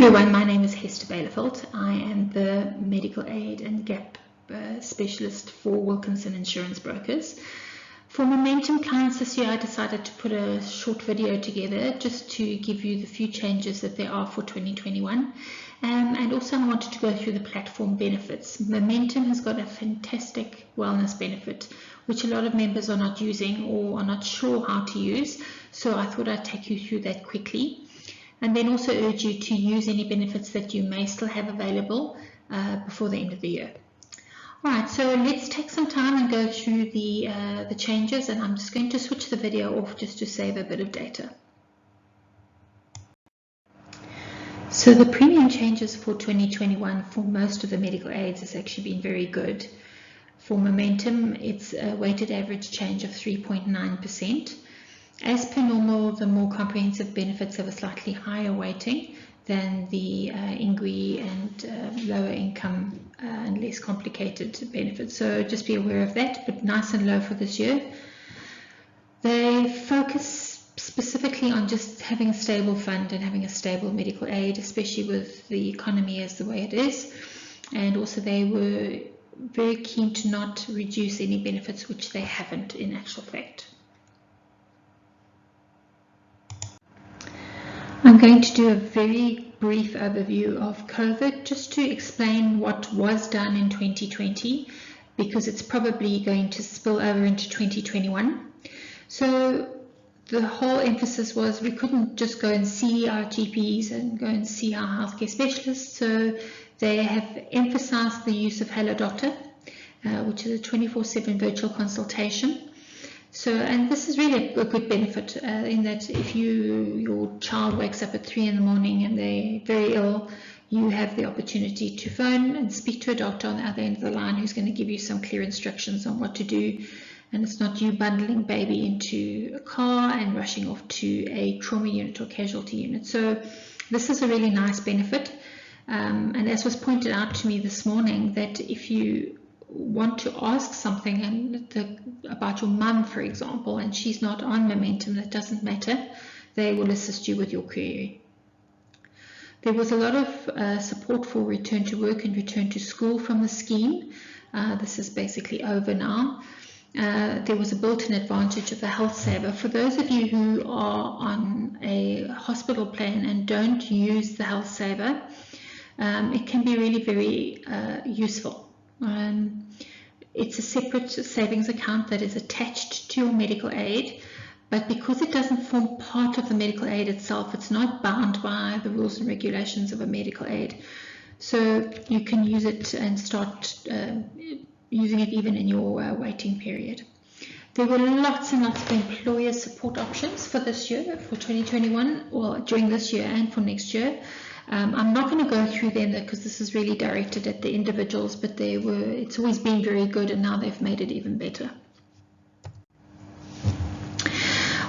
everyone, my name is Hester Baileveld. I am the medical aid and gap specialist for Wilkinson Insurance Brokers. For Momentum clients this year, I decided to put a short video together just to give you the few changes that there are for 2021. And also I wanted to go through the platform benefits. Momentum has got a fantastic wellness benefit, which a lot of members are not using or are not sure how to use. So I thought I'd take you through that quickly. And then also urge you to use any benefits that you may still have available before the end of the year. All right, so let's take some time and go through the changes, and I'm just going to switch the video off just to save a bit of data. So the premium changes for 2021 for most of the medical aids has actually been very good. For Momentum, it's a weighted average change of 3.9%. As per normal, the more comprehensive benefits have a slightly higher weighting than the INGWI and lower income and less complicated benefits. So just be aware of that, but nice and low for this year. They focus specifically on just having a stable fund and having a stable medical aid, especially with the economy as the way it is. And also they were very keen to not reduce any benefits, which they haven't in actual fact. I'm going to do a very brief overview of COVID just to explain what was done in 2020, because it's probably going to spill over into 2021. So the whole emphasis was we couldn't just go and see our GPs and go and see our healthcare specialists. So they have emphasized the use of Hello Doctor, which is a 24/7 virtual consultation. So, and this is really a good benefit in that if your child wakes up at 3 in the morning and they're very ill, you have the opportunity to phone and speak to a doctor on the other end of the line who's going to give you some clear instructions on what to do. And it's not you bundling baby into a car and rushing off to a trauma unit or casualty unit. So this is a really nice benefit. And as was pointed out to me this morning, that if you want to ask something about your mum, for example, and she's not on Momentum, that doesn't matter. They will assist you with your query. There was a lot of support for return to work and return to school from the scheme. This is basically over now. There was a built-in advantage of the Health Saver. For those of you who are on a hospital plan and don't use the Health Saver, it can be really very useful. It's a separate savings account that is attached to your medical aid, but because it doesn't form part of the medical aid itself, it's not bound by the rules and regulations of a medical aid. So you can use it and start using it even in your waiting period. There were lots and lots of employer support options for this year, for 2021, or during this year and for next year. I'm not going to go through them because this is really directed at the individuals, but it's always been very good, and now they've made it even better.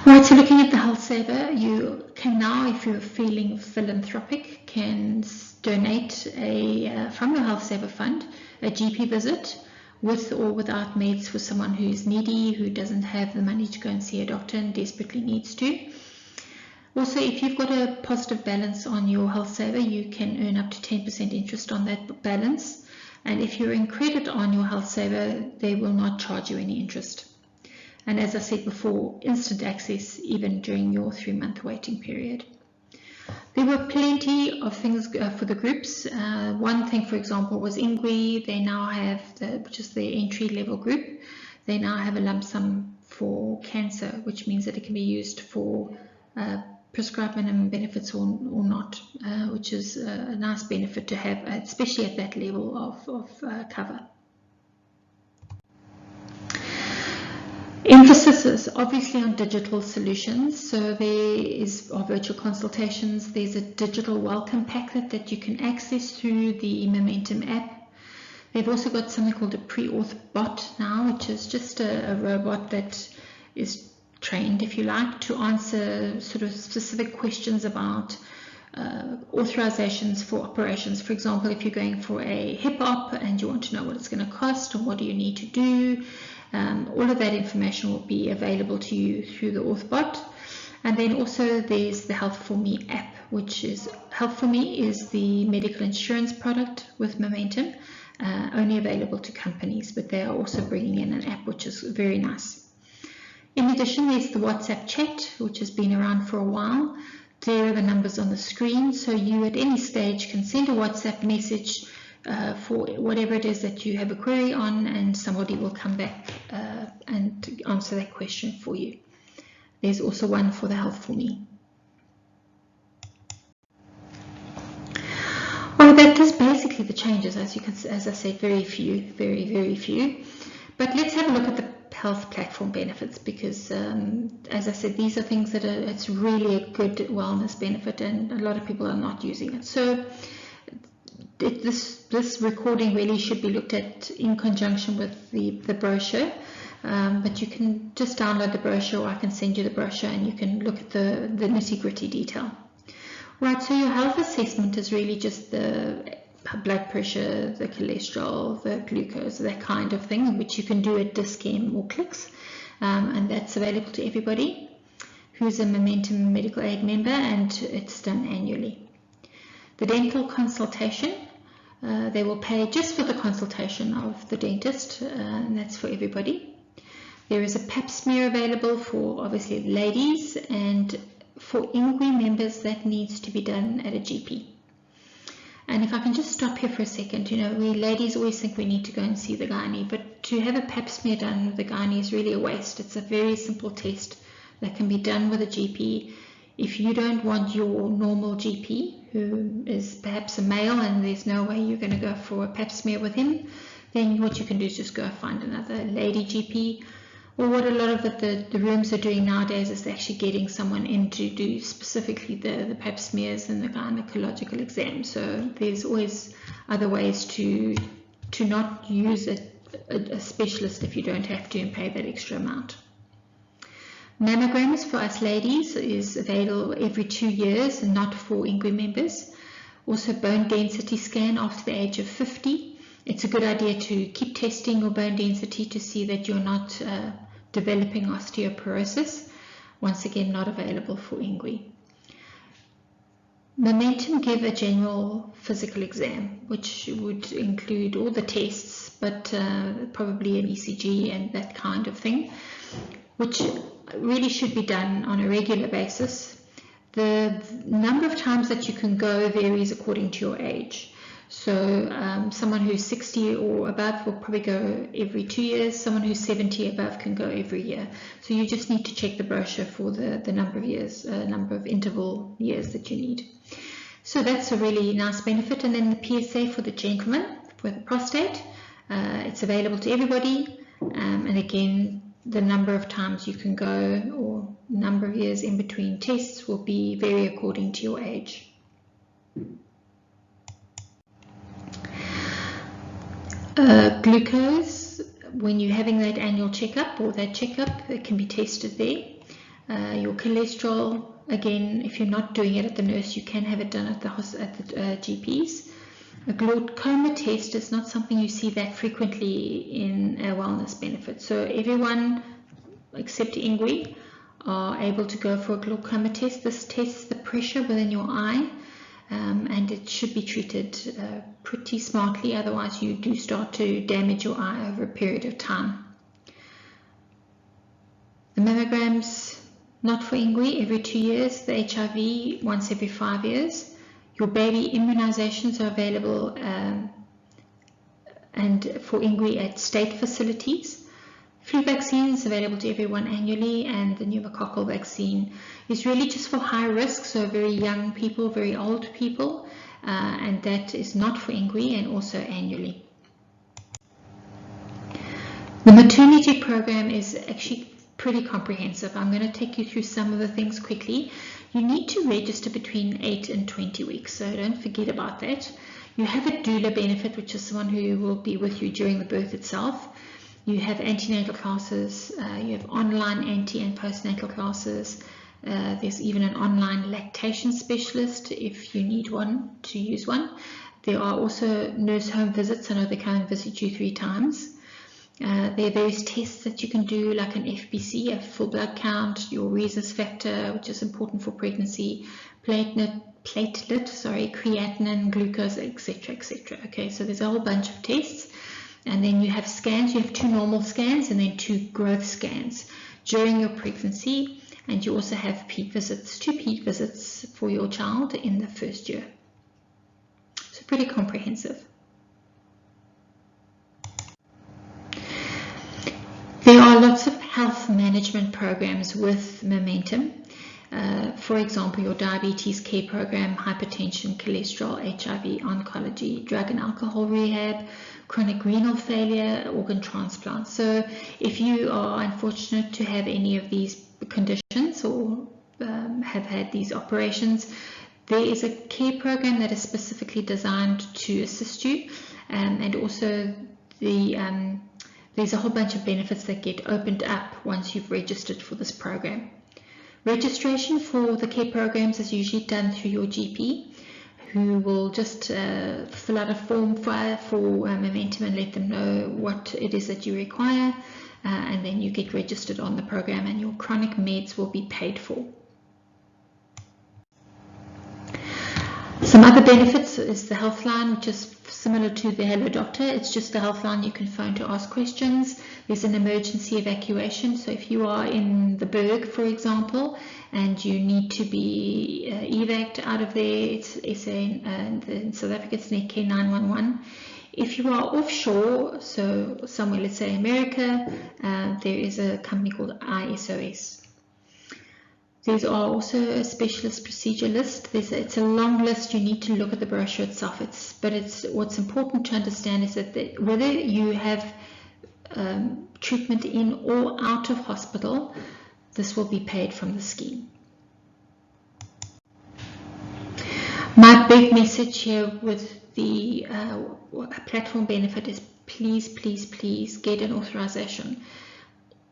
Right, so looking at the Health Saver, you can now, if you're feeling philanthropic, can donate from your Health Saver fund a GP visit with or without meds for someone who's needy, who doesn't have the money to go and see a doctor and desperately needs to. Also, if you've got a positive balance on your Health Saver, you can earn up to 10% interest on that balance. And if you're in credit on your Health Saver, they will not charge you any interest. And as I said before, instant access even during your 3-month waiting period. There were plenty of things for the groups. One thing, for example, was INGWI. They now have, which is the entry-level group, they now have a lump sum for cancer, which means that it can be used for prescribed minimum benefits or not, which is a nice benefit to have, especially at that level of cover. Emphasis is obviously on digital solutions. So there are virtual consultations. There's a digital welcome packet that you can access through the Momentum app. They've also got something called a pre-auth bot now, which is just a robot that is trained, if you like, to answer sort of specific questions about authorizations for operations. For example, if you're going for a hip op and you want to know what it's going to cost and what do you need to do, all of that information will be available to you through the AuthBot. And then also there's the Health4Me app, which is Health for Me, is the medical insurance product with Momentum, only available to companies, but they are also bringing in an app which is very nice. In addition, there's the WhatsApp chat, which has been around for a while. There are the numbers on the screen, so you at any stage can send a WhatsApp message for whatever it is that you have a query on, and somebody will come back and answer that question for you. There's also one for the Health for Me. Well, that is basically the changes. As I said, very few, very few. But let's have a look at the health platform benefits, because as I said, these are things that it's really a good wellness benefit, and a lot of people are not using it. So this recording really should be looked at in conjunction with the brochure, but you can just download the brochure, or I can send you the brochure and you can look at the nitty-gritty detail. Right, so your health assessment is really just the blood pressure, the cholesterol, the glucose, that kind of thing, which you can do at Dis-Chem or Clicks, and that's available to everybody who's a Momentum Medical Aid member, and it's done annually. The dental consultation, they will pay just for the consultation of the dentist, and that's for everybody. There is a pap smear available for obviously ladies, and for INGWI members that needs to be done at a GP. And if I can just stop here for a second, you know, we ladies always think we need to go and see the gynae, but to have a pap smear done with the gynae is really a waste. It's a very simple test that can be done with a GP. If you don't want your normal GP, who is perhaps a male and there's no way you're going to go for a pap smear with him, then what you can do is just go find another lady GP. Or what a lot of the rooms are doing nowadays is actually getting someone in to do specifically the pap smears and the gynecological exam. So there's always other ways to not use a specialist if you don't have to and pay that extra amount. Mammograms for us ladies is available every 2 years and not for INGWI members. Also bone density scan after the age of 50. It's a good idea to keep testing your bone density to see that you're not developing osteoporosis. Once again, not available for INGWI. Momentum give a general physical exam, which would include all the tests, but probably an ECG and that kind of thing, which really should be done on a regular basis. The number of times that you can go varies according to your age. So someone who's 60 or above will probably go every 2 years. Someone who's 70 above can go every year. So you just need to check the brochure for the number of years, number of interval years that you need. So that's a really nice benefit. And then the PSA for the gentleman with the prostate, it's available to everybody. And again, the number of times you can go or number of years in between tests will be vary according to your age. Glucose, when you're having that annual checkup or that checkup, it can be tested there. Your cholesterol, again, if you're not doing it at the nurse, you can have it done at the GPs. A glaucoma test is not something you see that frequently in a wellness benefit. So everyone except INGWI are able to go for a glaucoma test. This tests the pressure within your eye. And it should be treated pretty smartly, otherwise you do start to damage your eye over a period of time. The mammograms, not for INGWI, every 2 years. The HIV, once every 5 years. Your baby immunizations are available and for INGWI at state facilities. Flu vaccine is available to everyone annually, and the pneumococcal vaccine is really just for high risk, so very young people, very old people, and that is not for INGWI and also annually. The maternity program is actually pretty comprehensive. I'm going to take you through some of the things quickly. You need to register between 8 and 20 weeks, so don't forget about that. You have a doula benefit, which is someone who will be with you during the birth itself. You have antenatal classes, you have online anti and postnatal classes. There's even an online lactation specialist if you need one, to use one. There are also nurse home visits. I know they come and visit you 3 times. There are various tests that you can do, like an FBC, a full blood count, your rhesus factor, which is important for pregnancy, platelet, creatinine, glucose, etc., etc. Okay, so there's a whole bunch of tests. And then you have scans. You have 2 normal scans and then 2 growth scans during your pregnancy. And you also have peak visits, 2 peak visits for your child in the first year. So pretty comprehensive. There are lots of health management programs with Momentum. For example, your diabetes care program, hypertension, cholesterol, HIV, oncology, drug and alcohol rehab, chronic renal failure, organ transplant. So if you are unfortunate to have any of these conditions or have had these operations, there is a care program that is specifically designed to assist you, and also there's a whole bunch of benefits that get opened up once you've registered for this program. Registration for the care programs is usually done through your GP, who will just fill out a form for Momentum and let them know what it is that you require, and then you get registered on the program and your chronic meds will be paid for. Some other benefits is the Healthline, which is similar to the Hello Doctor. It's just the Healthline you can phone to ask questions. There's an emergency evacuation. So if you are in the Berg, for example, and you need to be evac'd out of there, in South Africa, it's Netcare 911. If you are offshore, so somewhere, let's say America, there is a company called iSOS. There's also a specialist procedure list. It's a long list. You need to look at the brochure itself. What's important to understand is that whether you have treatment in or out of hospital, this will be paid from the scheme. My big message here with the platform benefit is please, please, please get an authorization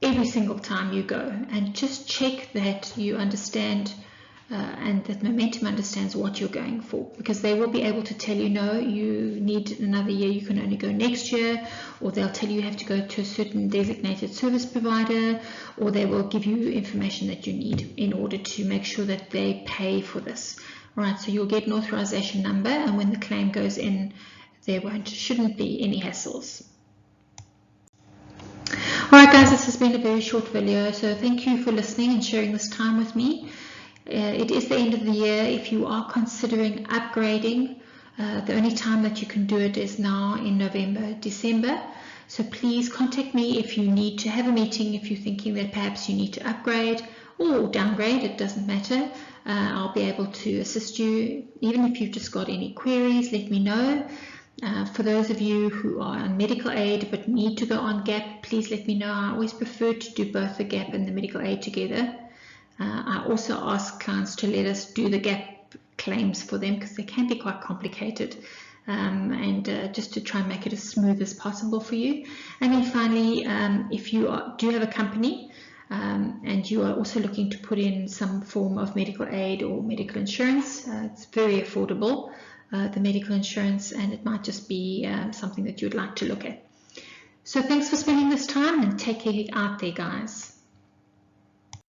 every single time you go, and just check that you understand and that Momentum understands what you're going for, because they will be able to tell you, no, you need another year, you can only go next year, or they'll tell you have to go to a certain designated service provider, or they will give you information that you need in order to make sure that they pay for this. All right, so you'll get an authorization number, and when the claim goes in, there shouldn't be any hassles. Alright guys, this has been a very short video, so thank you for listening and sharing this time with me. It is the end of the year. If you are considering upgrading, the only time that you can do it is now in November, December. So please contact me if you need to have a meeting, if you're thinking that perhaps you need to upgrade or downgrade, it doesn't matter. I'll be able to assist you. Even if you've just got any queries, let me know. For those of you who are on medical aid but need to go on GAP, please let me know. I always prefer to do both the GAP and the medical aid together. I also ask clients to let us do the GAP claims for them because they can be quite complicated, and just to try and make it as smooth as possible for you. And then finally, if you do have a company and you are also looking to put in some form of medical aid or medical insurance, it's very affordable. The medical insurance, and it might just be something that you'd like to look at. So thanks for spending this time, and take care out there, guys.